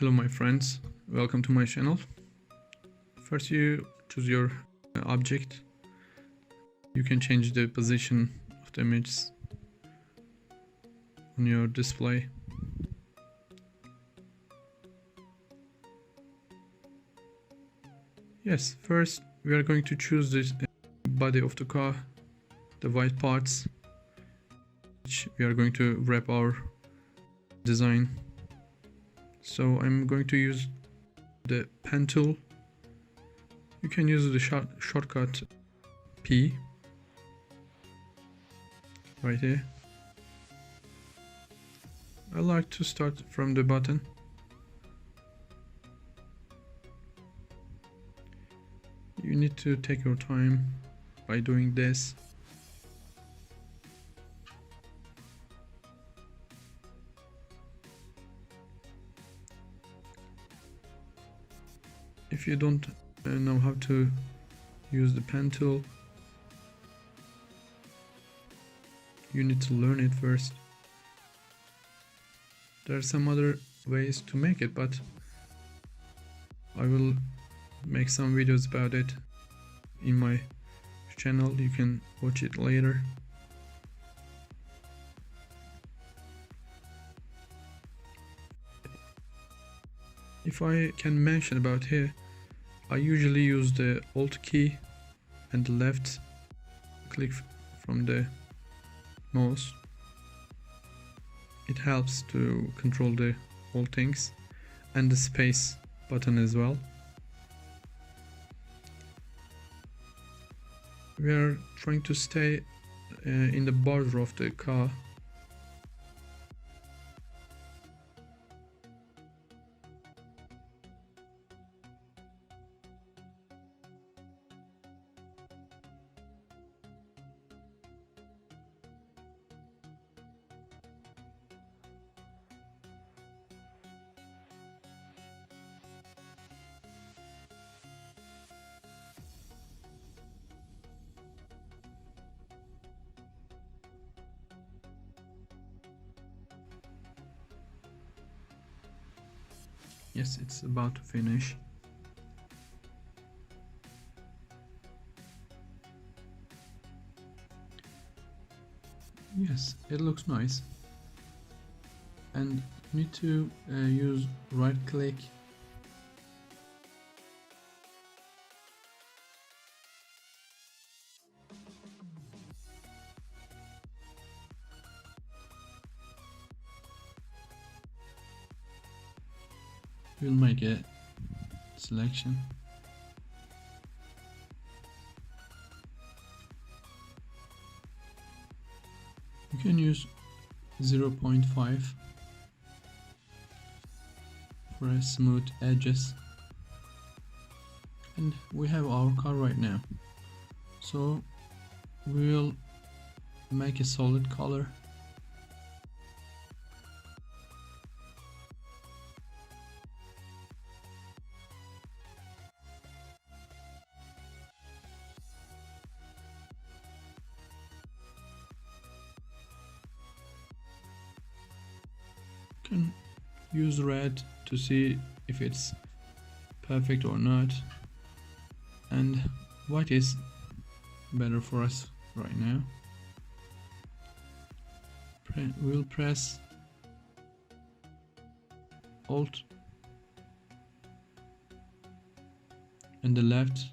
Hello my friends, welcome to my channel. First you choose your object. You can change the position of the images on your display. Yes, first we are going to choose the body of the car, the white parts, which we are going to wrap our design. So I'm going to use the pen tool. You can use the shortcut P right here. I like to start from the button. You need to take your time by doing this. If you don't know how to use the pen tool, you need to learn it first. There are some other ways to make it, but I will make some videos about it in my channel. You can watch it later. If I can mention about here, I usually use the Alt key and the left click from the mouse. It helps to control all things, and the space button as well. We are trying to stay in the border of the car. Yes, it's about to finish. Yes, it looks nice. And you need to use right click . We'll make a selection. You can use 0.5 for a smooth edges. And we have our car right now. So we'll make a solid color. Can use red to see if it's perfect or not, and white is better for us right now. We'll press Alt and the left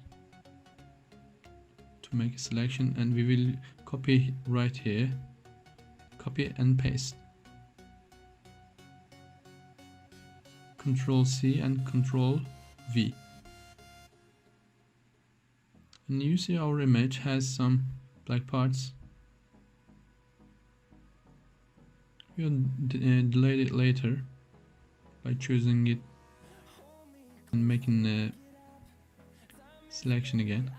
to make a selection, and we will copy right here, copy and paste. Control C and Control V. And you see our image has some black parts. We'll delete it later by choosing it and making a selection again.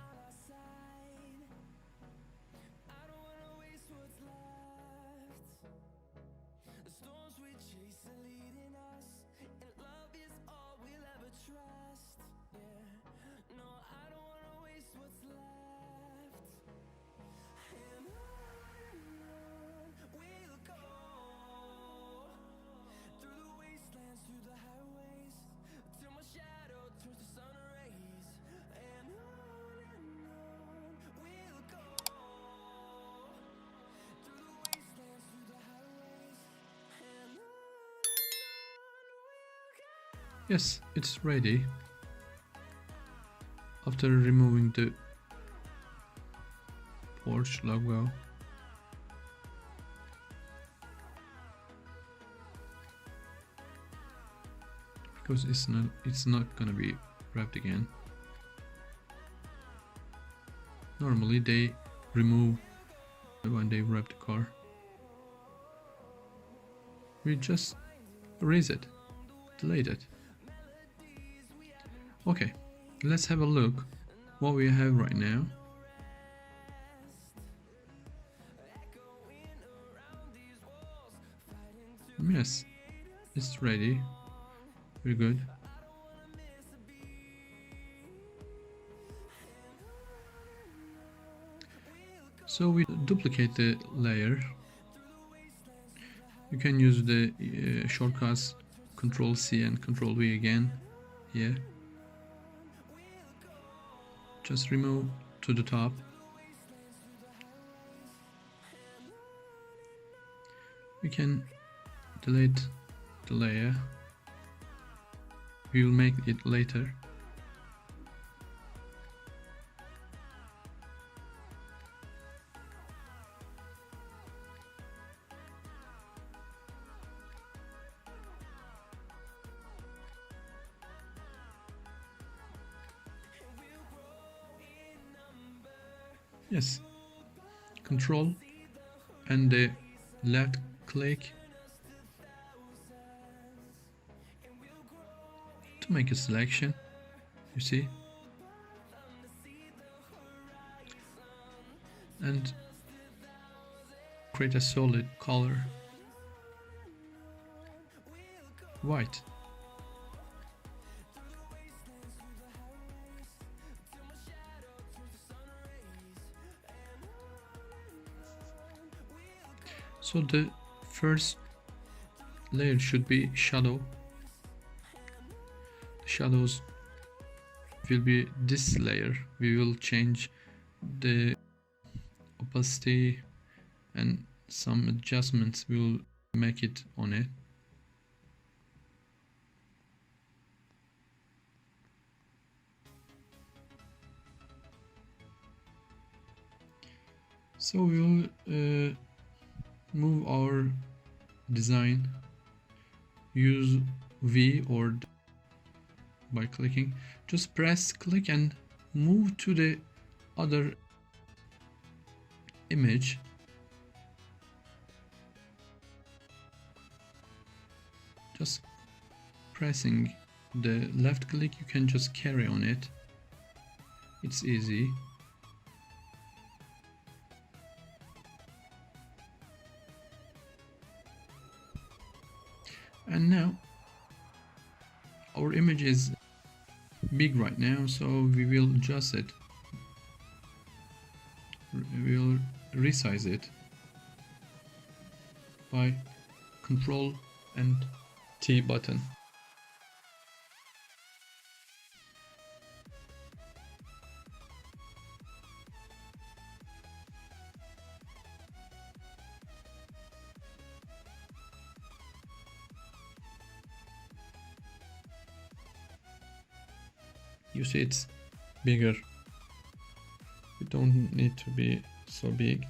Yes, it's ready. After removing the porch logo, because it's not gonna be wrapped again. Normally they remove when they wrap the car. We just erase it, delete it. Okay, let's have a look what we have right now. Yes, it's ready. Very good. So we duplicate the layer. You can use the shortcuts Ctrl C and Ctrl V again here. Just remove to the top. We can delete the layer. We will make it later. Yes, Control and the left click to make a selection, you see, and create a solid color, white. So the first layer should be shadow. The shadows will be this layer. We will change the opacity and some adjustments will make it on it. So we will move our design, use V or by clicking, just press click and move to the other image. Just pressing the left click, you can just carry on it. It's easy. And now our image is big right now, so we will adjust it. We will resize it by Control and T button. You see it's bigger. We don't need to be so big.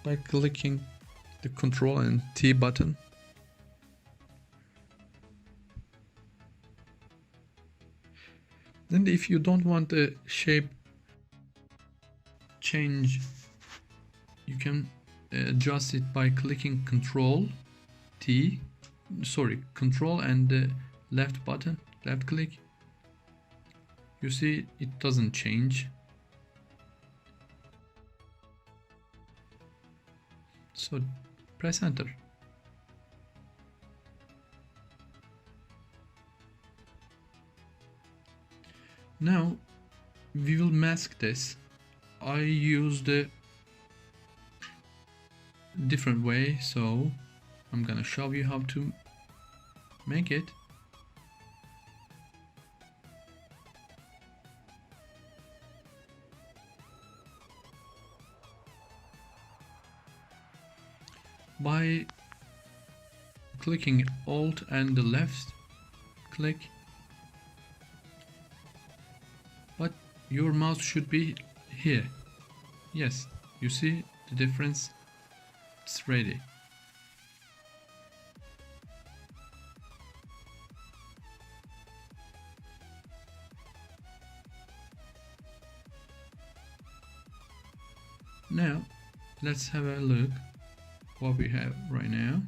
By clicking the Control and T button. Then if you don't want the shape change, you can adjust it by clicking Control and the left button, left click. You see it doesn't change. So press enter. Now we will mask this. I used a different way, so I'm gonna show you how to make it. by clicking Alt and the left click, but your mouse should be here. Yes, you see the difference? It's ready. Now let's have a look what we have right now.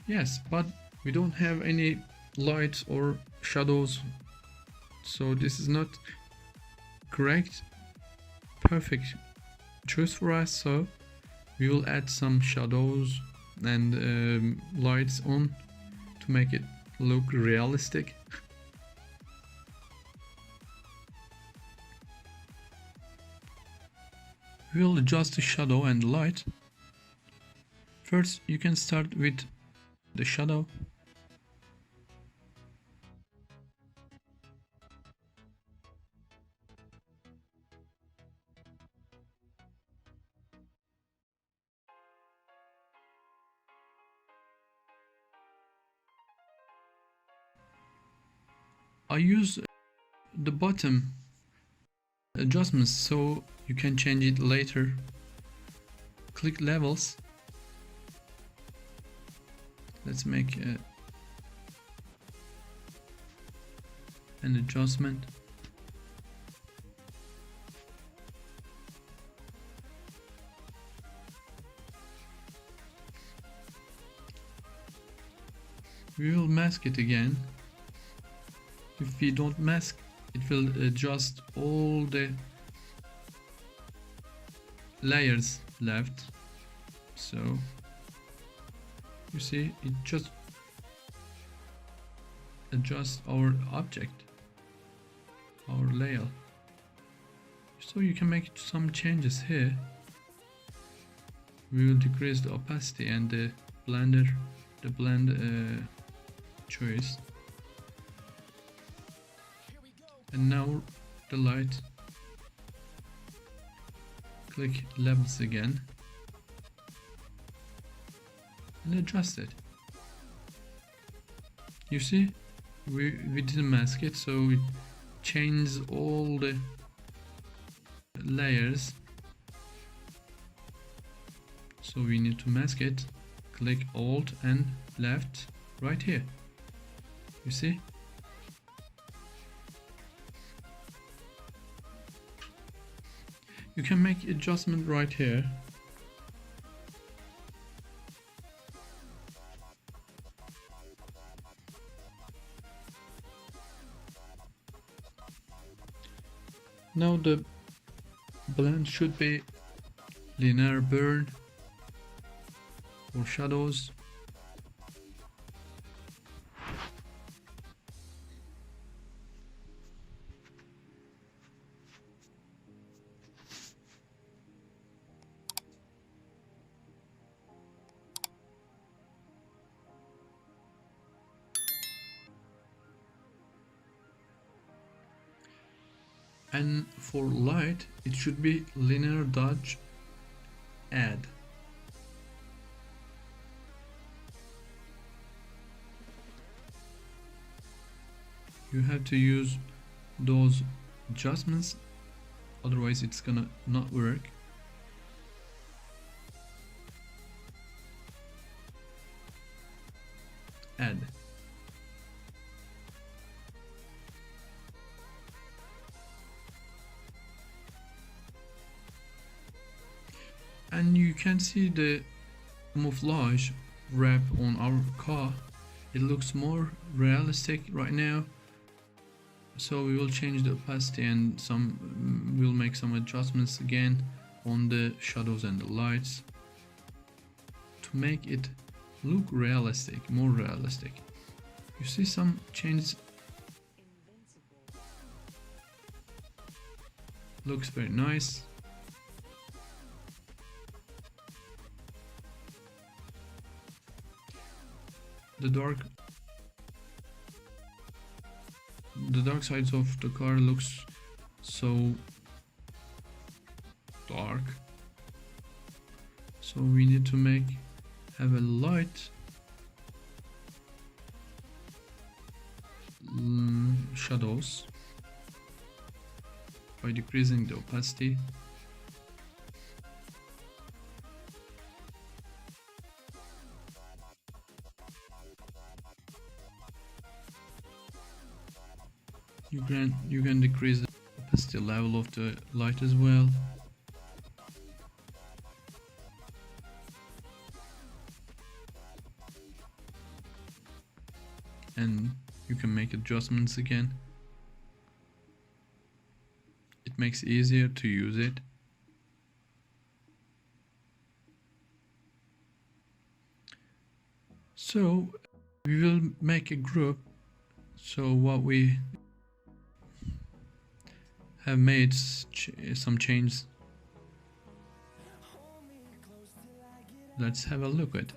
Yes, but we don't have any lights or shadows, so this is not correct perfect choice for us. So we will add some shadows and lights on to make it look realistic. We will adjust the shadow and light. First, you can start with the shadow. I use the bottom adjustments so you can change it later. Click levels. Let's make an adjustment. We will mask it again. If we don't mask, it will adjust all the layers left. So you see, it just adjusts our object, our layer. So you can make some changes here. We will decrease the opacity and the blend choice. And now the light. Click levels again and adjust it. You see, we didn't mask it, so it changes all the layers. So we need to mask it. Click Alt and left right here. You see? You can make adjustment right here. Now the blend should be linear burn or shadows. And for light, it should be linear dodge add. You have to use those adjustments, otherwise it's gonna not work. Add. And you can see the camouflage wrap on our car. It looks more realistic right now. So we will change the opacity and we'll make some adjustments again on the shadows and the lights to make it look realistic, more realistic. You see some changes. Looks very nice. The dark sides of the car looks so dark. So we need to have a light shadows by decreasing the opacity. You can decrease the opacity level of the light as well. And you can make adjustments again. It makes it easier to use it. So we will make a group. So what we have made some changes. Let's have a look at.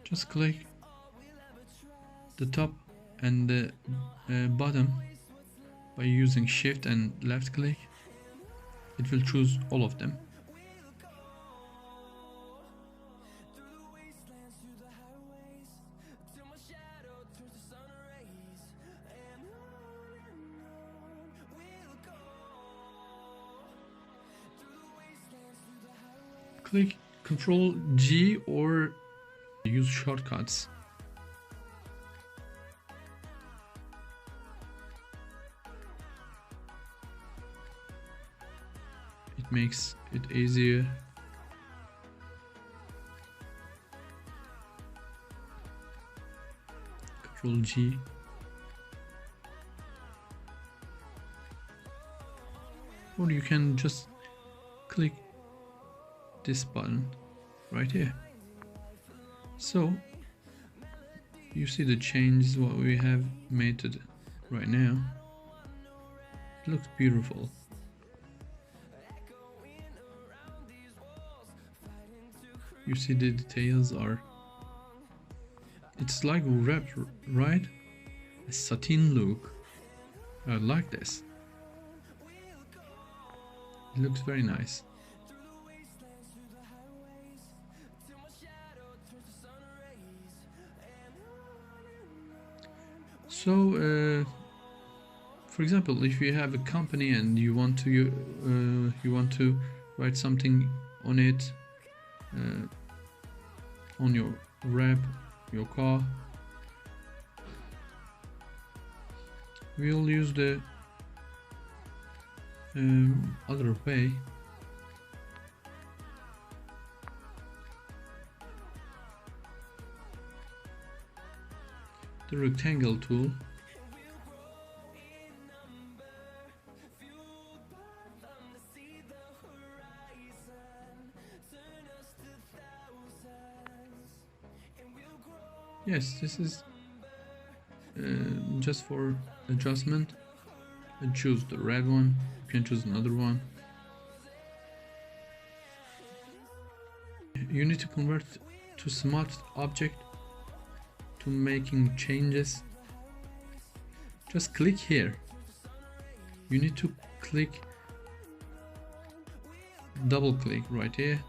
Just click the top and the bottom by using shift and left click. It will choose all of them. Click Ctrl G or use shortcuts. It makes it easier. Ctrl G. Or you can just click this button right here. So you see the changes what we have made it right now. It looks beautiful. You see the details are, it's like wrapped, right? A satin look. I like this. It looks very nice. So, for example, if you have a company and you want to write something on it, on your wrap, your car, we'll use the other way. The rectangle tool. Yes, this is just for adjustment. I choose the red one. You can choose another one. You need to convert to smart object to making changes. Just click here. You need to double click right here.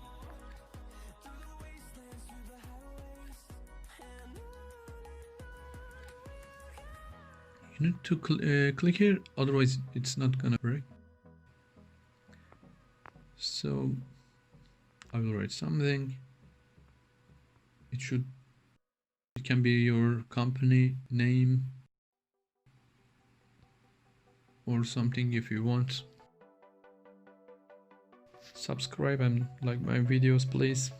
You need to click here, otherwise it's not gonna work. So I will write something. It can be your company name or something if you want. Subscribe and like my videos, please.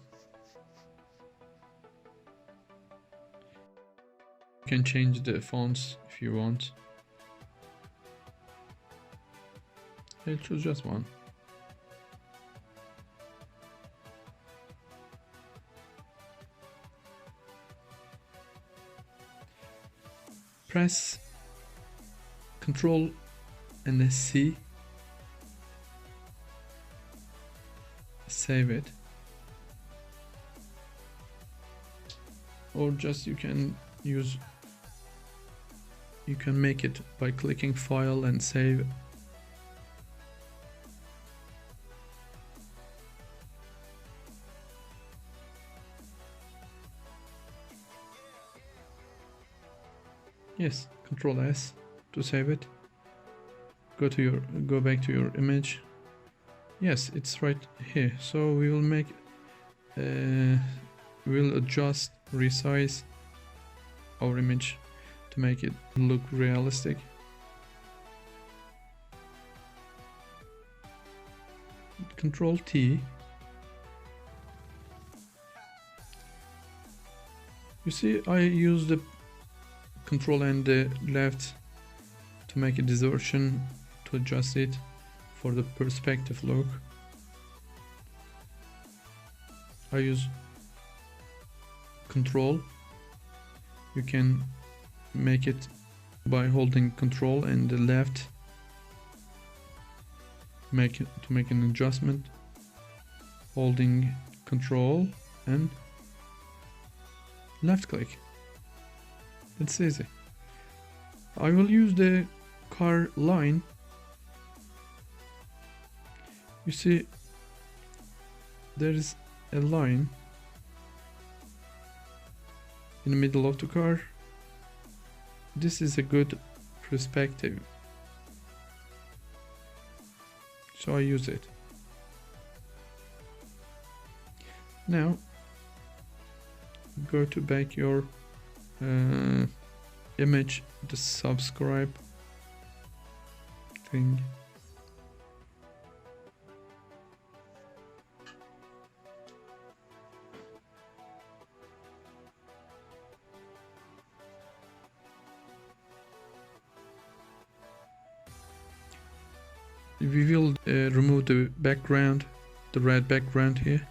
You can change the fonts if you want. I'll choose just one. Press Ctrl and the C. Save it. or just you can make it by clicking file and save. Yes, Control S to save it. Go back to your image. Yes, it's right here. So we will make we'll adjust, resize our image to make it look realistic. Control T. You see, I use the Control and the left to make a distortion, to adjust it for the perspective look. I use Control. You can make it by holding Control and the left to make an adjustment, holding Control and left click. That's easy. I will use the car line. You see, there is a line in the middle of the car. This is a good perspective, so I use it. Now go to back your image, the subscribe thing. We will remove the background, the red background here.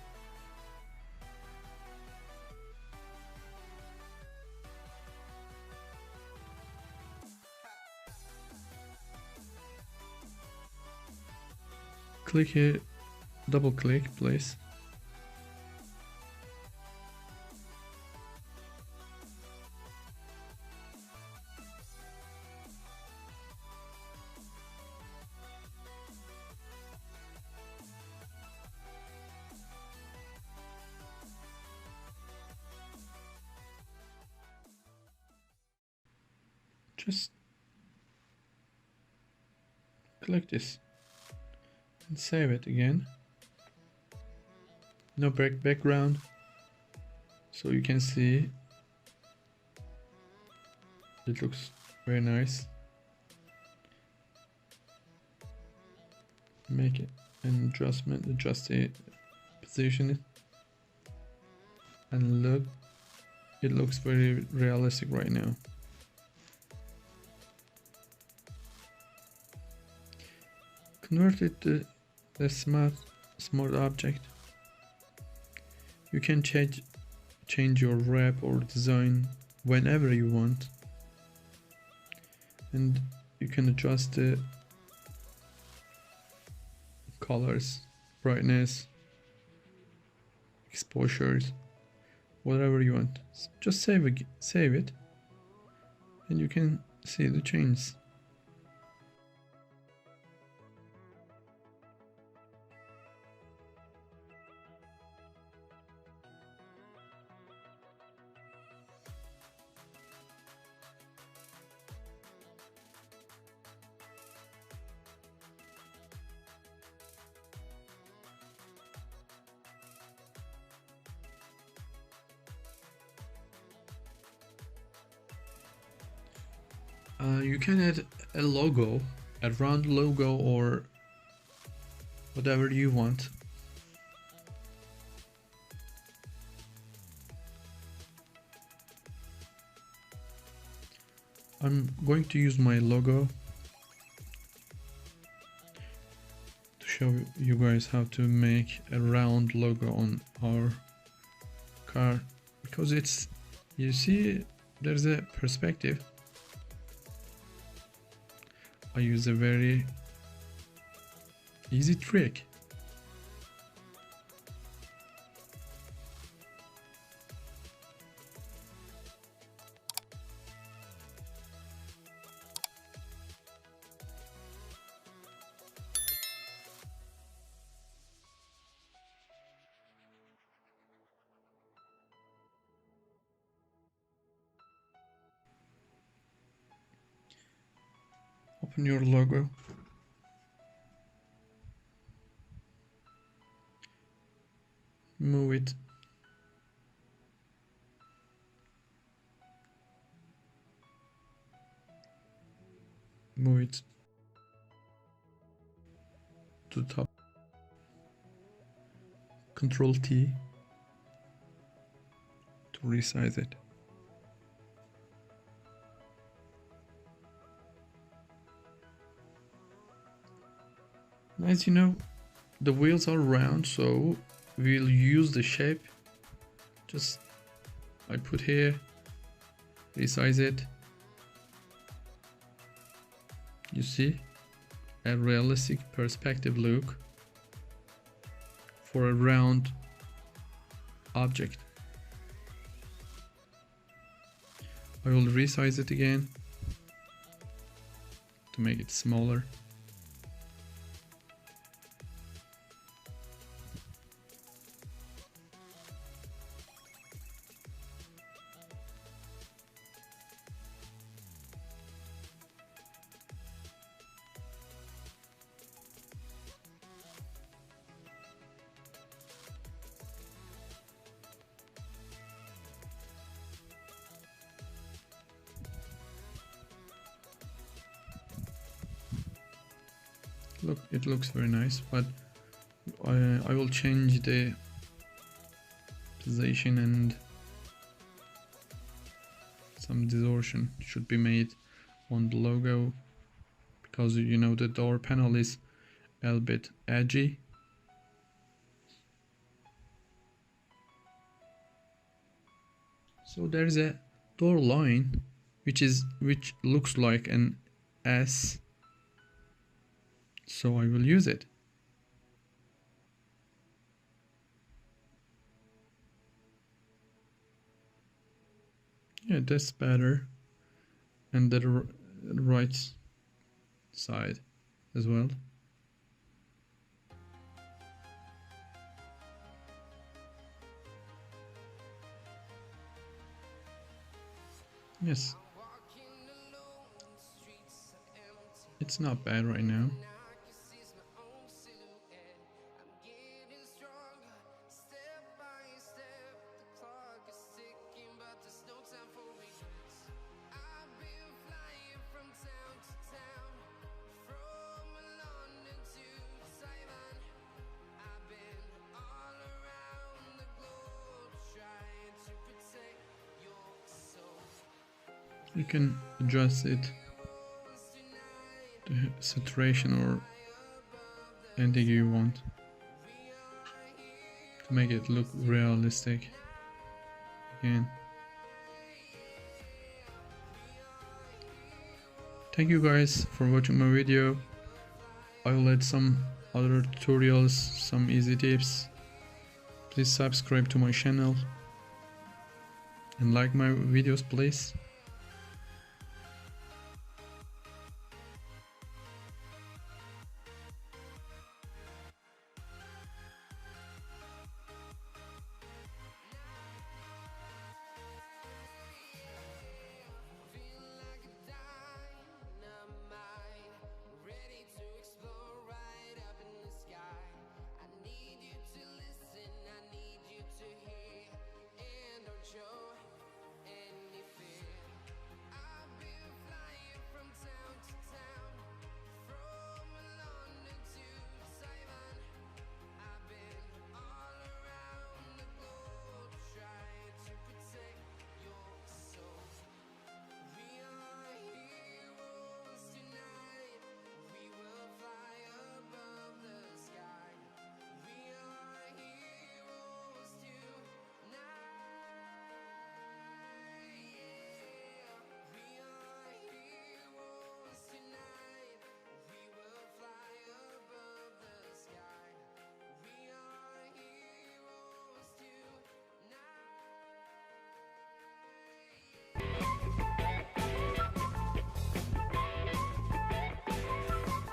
Click here, double click please. Just click this and save it again. No background, so you can see it looks very nice. Make it an adjustment, adjust the position, and look, it looks very realistic right now. Convert it to the smart object. You can change your wrap or design whenever you want, and you can adjust the colors, brightness, exposures, whatever you want. Just save it, and you can see the changes. You can add a logo, a round logo, or whatever you want. I'm going to use my logo to show you guys how to make a round logo on our car, because it's, you see, there's a perspective. I use a very easy trick. Open your logo. Move it. Move it to the top. Control T to resize it. As you know, the wheels are round, so we'll use the shape. Just I put here, resize it. You see a realistic perspective look for a round object. I will resize it again to make it smaller. Look, it looks very nice, but I will change the position, and some distortion should be made on the logo, because you know the door panel is a little bit edgy. So there is a door line which looks like an S. So I will use it. Yeah, that's better. And the right side as well. Yes. It's not bad right now. You can adjust it, the saturation or anything you want to make it look realistic again. Thank you guys for watching my video. I will add some other tutorials, some easy tips. Please subscribe to my channel and like my videos, please.